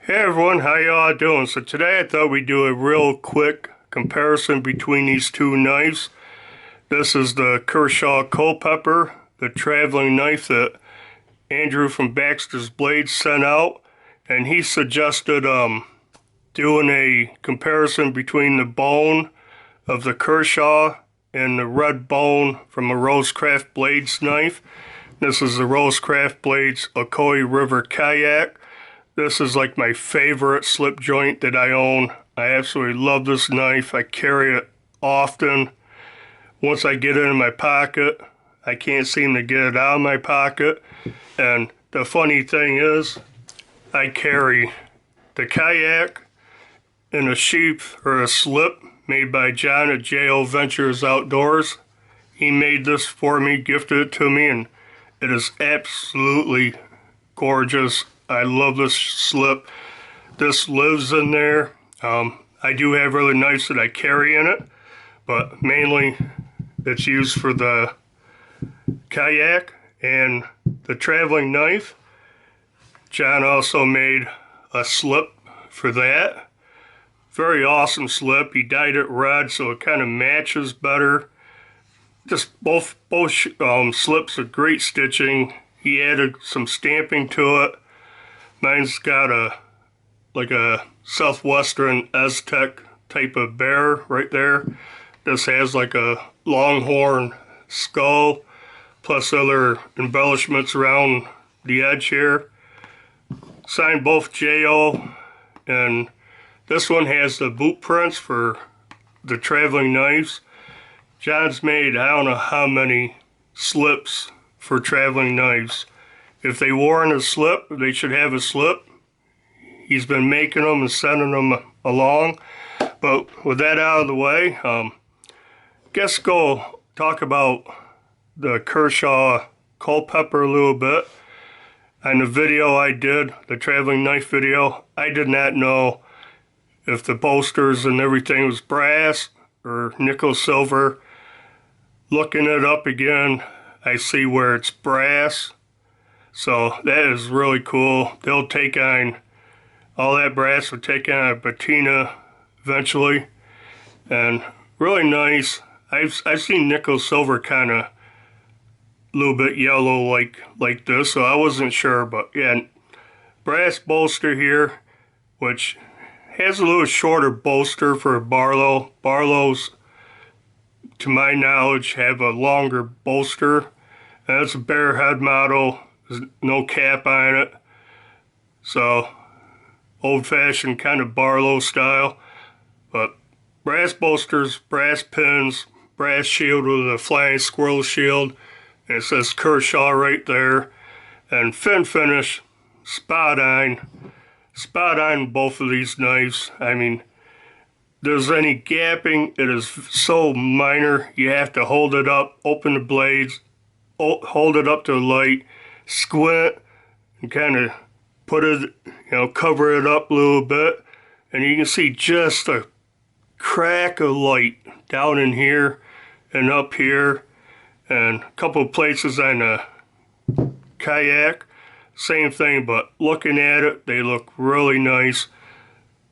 Hey everyone, how y'all doing? So today I thought we'd do a real quick comparison between these two knives. This is the Kershaw Culpepper, the traveling knife that Andrew from Baxter's Blades sent out, and he suggested doing a comparison between the bone of the Kershaw and the red bone from a Rosecraft Blades knife. This is the Rosecraft Blades Ocoee River Kayak. This is like my favorite slip joint that I own. I absolutely love this knife. I carry it often. Once I get it in my pocket, I can't seem to get it out of my pocket. And the funny thing is, I carry the kayak in a sheath or a slip made by John at J.O. Ventures Outdoors. He made this for me, gifted it to me, and it is absolutely gorgeous. I love this slip. This lives in there. I do have other knives that I carry in it, but mainly it's used for the kayak and the traveling knife. John also made a slip for that. Very awesome slip. He dyed it red so it kind of matches better. Just both slips are great stitching. He added some stamping to it. Mine's got a southwestern Aztec type of bear right there. This has like a longhorn skull plus other embellishments around the edge here. Signed both J.O. and this one has the boot prints for the traveling knives. John's made I don't know how many slips for traveling knives. If they warrant a slip, they should have a slip. He's been making them and sending them along. But with that out of the way, guess go talk about the Kershaw Culpepper a little bit. In the video I did, the traveling knife video, I did not know if the bolsters and everything was brass or nickel silver. Looking it up again, I see where it's brass. So that is really cool. They'll take on, all that brass will take on a patina eventually. And really nice. I've seen nickel silver kind of a little bit yellow like this, so I wasn't sure. But yeah, brass bolster here, which has a little shorter bolster for a Barlow. Barlows, to my knowledge, have a longer bolster. And it's a bare head model. There's no cap on it. So, old-fashioned kind of Barlow style. But brass bolsters, brass pins, brass shield with a flying squirrel shield. And it says Kershaw right there. And fin finish, spot on. Spot on both of these knives. I mean, there's any gapping, it is so minor. You have to hold it up, open the blades, hold it up to the light, squint, and kind of put it, cover it up a little bit, and you can see just a crack of light down in here and up here, and a couple of places on the kayak. Same thing, but looking at it, they look really nice.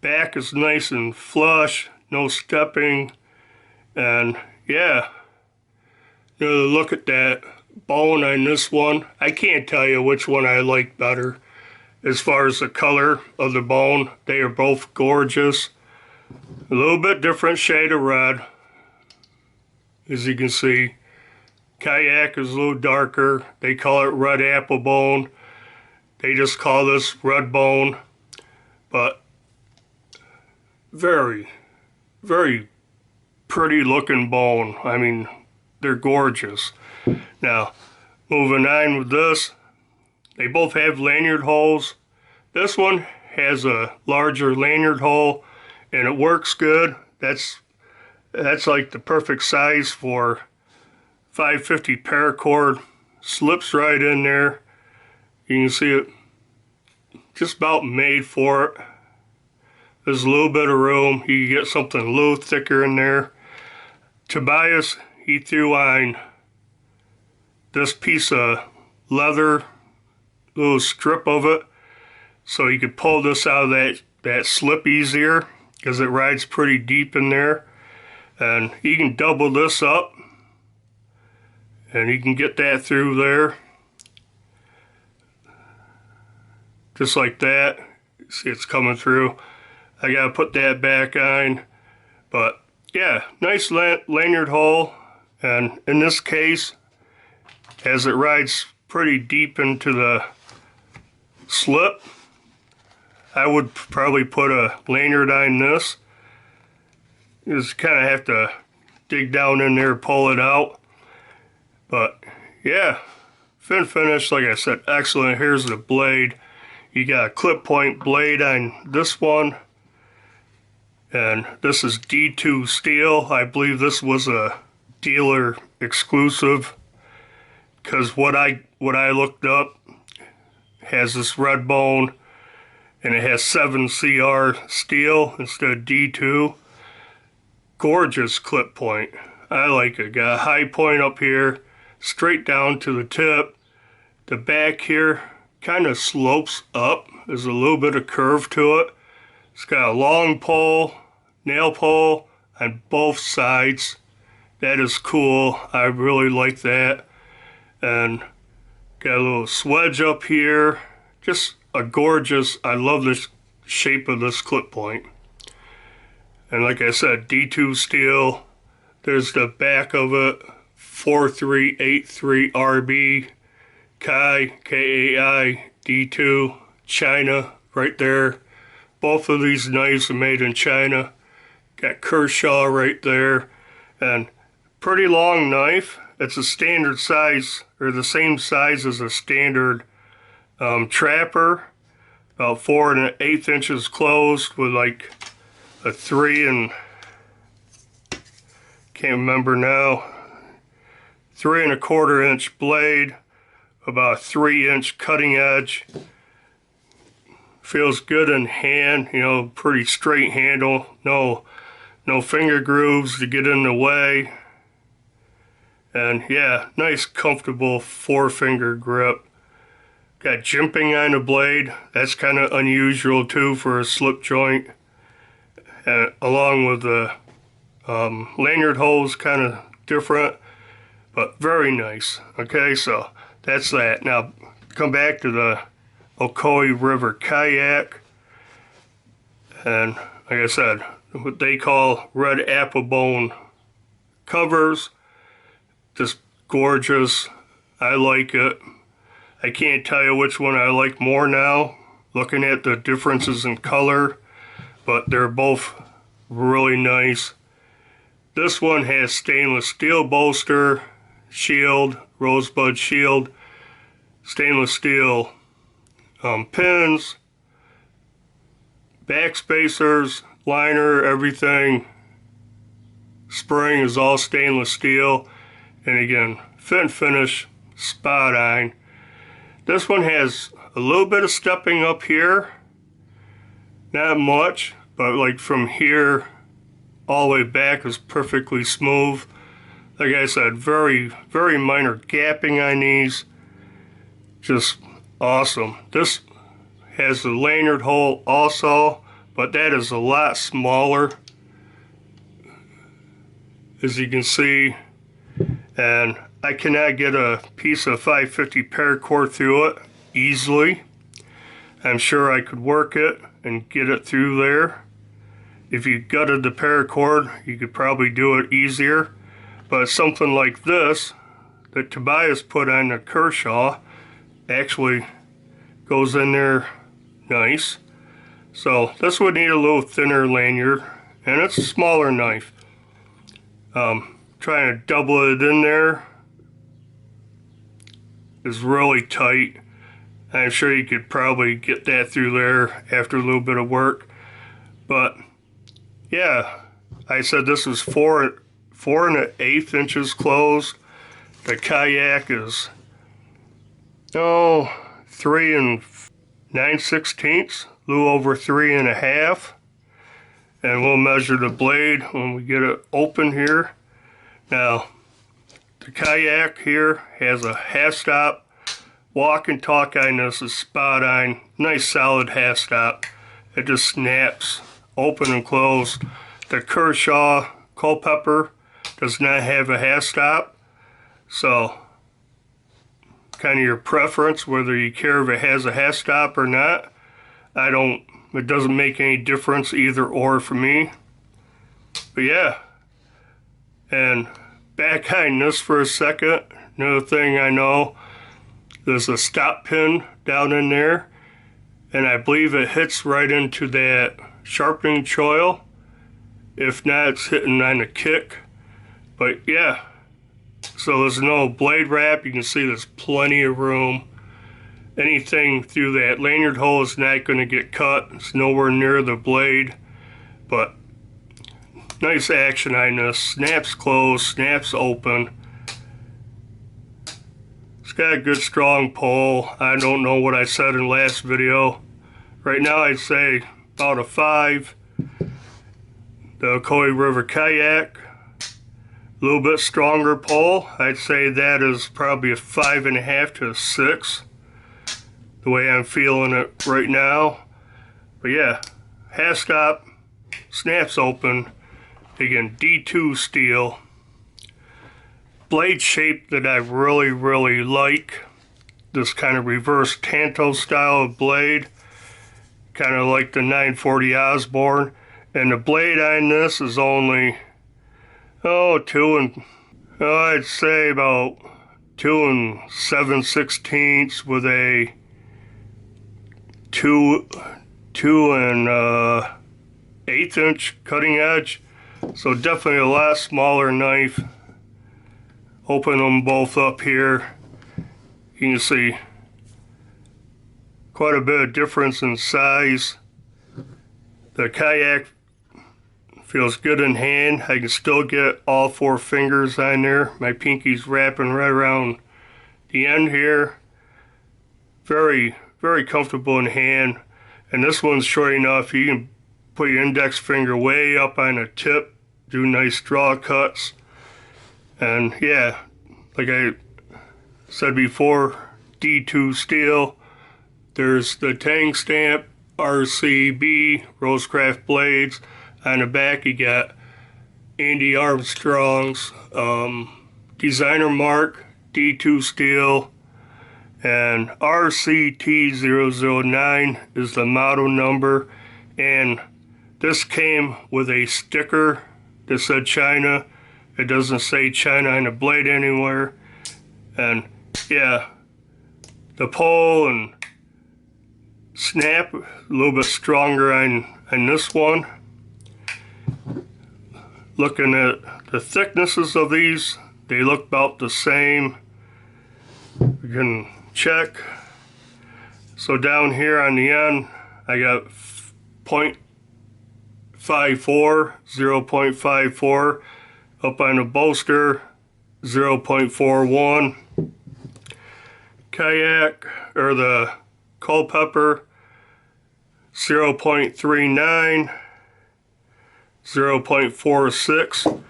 Back is nice and flush, no stepping, and yeah, look at that bone on this one. I can't tell you which one I like better as far as the color of the bone. They are both gorgeous. A little bit different shade of red, as you can see. Kayak is a little darker. They call it red apple bone. They just call this red bone, but very, very pretty looking bone. I mean, they're gorgeous. Now, moving on with this, they both have lanyard holes. This one has a larger lanyard hole, and it works good. That's like the perfect size for 550 paracord. Slips right in there. You can see it just about made for it. There's a little bit of room. You can get something a little thicker in there. Tobias, he threw on this piece of leather, little strip of it. so you could pull this out of that slip easier because it rides pretty deep in there. And you can double this up and you can get that through there just like that. See, it's coming through. I gotta put that back on, but yeah, nice lanyard hole. And in this case, as it rides pretty deep into the slip, I would probably put a lanyard on this. You just kind of have to dig down in there, pull it out. But yeah, fin finish, like I said, excellent. Here's the blade. You got a clip point blade on this one. And this is D2 steel. I believe this was a dealer exclusive, because what I looked up has this red bone and it has 7CR steel instead of D2. Gorgeous clip point. I like it. Got a high point up here, straight down to the tip. The back here kind of slopes up. There's a little bit of curve to it. It's got a long pole, nail pole on both sides. That is cool. I really like that. And got a little swedge up here. Just a gorgeous, I love the shape of this clip point. And like I said, D2 steel. There's the back of it, 4383 RB, Kai, Kai, D2, China, right there. Both of these knives are made in China. Got Kershaw right there. And pretty long knife. It's a standard size, or the same size as a standard trapper. About 4 1/8 inches closed with like a 3 and, can't remember now, 3 1/4 inch blade, about a 3-inch cutting edge. Feels good in hand, you know, pretty straight handle, no finger grooves to get in the way. And yeah, nice comfortable 4-finger grip. Got jimping on the blade. That's kind of unusual too for a slip joint. Along with the lanyard holes, kind of different, but very nice. Okay, so that's that. Now come back to the Ocoee River kayak, and like I said, what they call red apple bone covers. Just gorgeous. I like it. I can't tell you which one I like more now, looking at the differences in color, but they're both really nice. This one has stainless steel bolster, shield, rosebud shield, stainless steel pins, back spacers, liner, everything. Spring is all stainless steel. And again, fit and finish, spot on. This one has a little bit of stepping up here. Not much, but like from here all the way back is perfectly smooth. Like I said, very minor gapping on these. Just awesome. This has the lanyard hole also, but that is a lot smaller, as you can see. And I cannot get a piece of 550 paracord through it easily. I'm sure I could work it and get it through there. If you gutted the paracord, you could probably do it easier. But something like this that Tobias put on the Kershaw actually goes in there nice. So this would need a little thinner lanyard, and it's a smaller knife. Trying to double it in there is really tight. I'm sure you could probably get that through there after a little bit of work. But yeah, I said this is 4 1/8 inches closed. The kayak is 3 9/16, a little over 3 1/2. And we'll measure the blade when we get it open here. Now, the kayak here has a half stop walk and talk on this is spot on. Nice solid half stop. It just snaps open and closed. The Kershaw Culpepper does not have a half stop, so kind of your preference whether you care if it has a half stop or not. It doesn't make any difference either or for me. But yeah, and back on this for a second. Another thing I know, there's a stop pin down in there, and I believe it hits right into that sharpening choil. If not, it's hitting on a kick. But yeah, so there's no blade wrap. You can see there's plenty of room. Anything through that lanyard hole is not going to get cut. It's nowhere near the blade. But nice action on this. Snaps closed, snaps open. It's got a good strong pull. I don't know what I said in the last video. Right now I'd say about a 5. The Ocoee River Kayak. A little bit stronger pull. I'd say that is probably a 5.5 to a 6. The way I'm feeling it right now. But yeah, half stop, snaps open. Again, D2 steel. Blade shape that I really like. This kind of reverse tanto style of blade. Kind of like the 940 Osborne. And the blade on this is only, I'd say about 2 7/16 with a 2 1/8 inch cutting edge. So definitely a lot smaller knife. Open them both up here. You can see quite a bit of difference in size. The Kayak feels good in hand. I can still get all 4 fingers on there. My pinky's wrapping right around the end here. Very comfortable in hand. And this one's short enough. You can put your index finger way up on the tip, do nice draw cuts. And yeah, like I said before, D2 steel. There's the Tang stamp, RCB, Rosecraft blades. On the back you got Andy Armstrong's designer mark, D2 steel, and RCT009 is the model number. And this came with a sticker that said China. It doesn't say China on the blade anywhere. And yeah, the pull and snap a little bit stronger on this one. Looking at the thicknesses of these, they look about the same. We can check. So down here on the end, I got 0.54. Up on the bolster, 0.41. Kayak, or the Culpepper, 0.39. 0.46.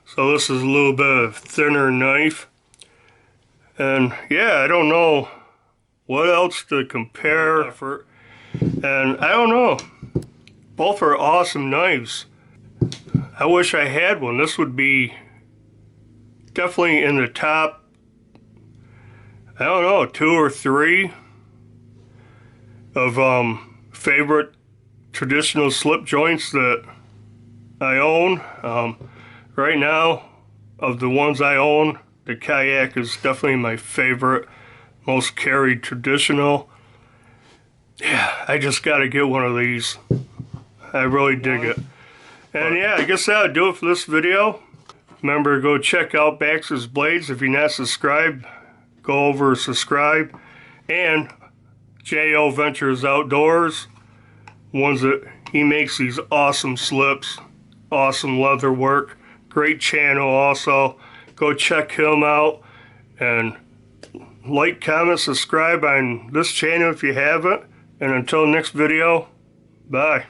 So this is a little bit of thinner knife. And yeah, I don't know what else to compare. And I don't know. Both are awesome knives. I wish I had one. This would be definitely in the top, I don't know, 2 or 3 of favorite traditional slip joints that I own. Right now, of the ones I own, the Kayak is definitely my favorite, most carried traditional. Yeah, I just gotta get one of these. I really dig it. And yeah, I guess that'll do it for this video. Remember to go check out Baxter's Blades. If you're not subscribed, go over and subscribe. And J.O. Ventures Outdoors, ones that he makes these awesome slips. Awesome leather work. Great channel also. Go check him out. And like, comment, subscribe on this channel if you haven't. And until next video, bye.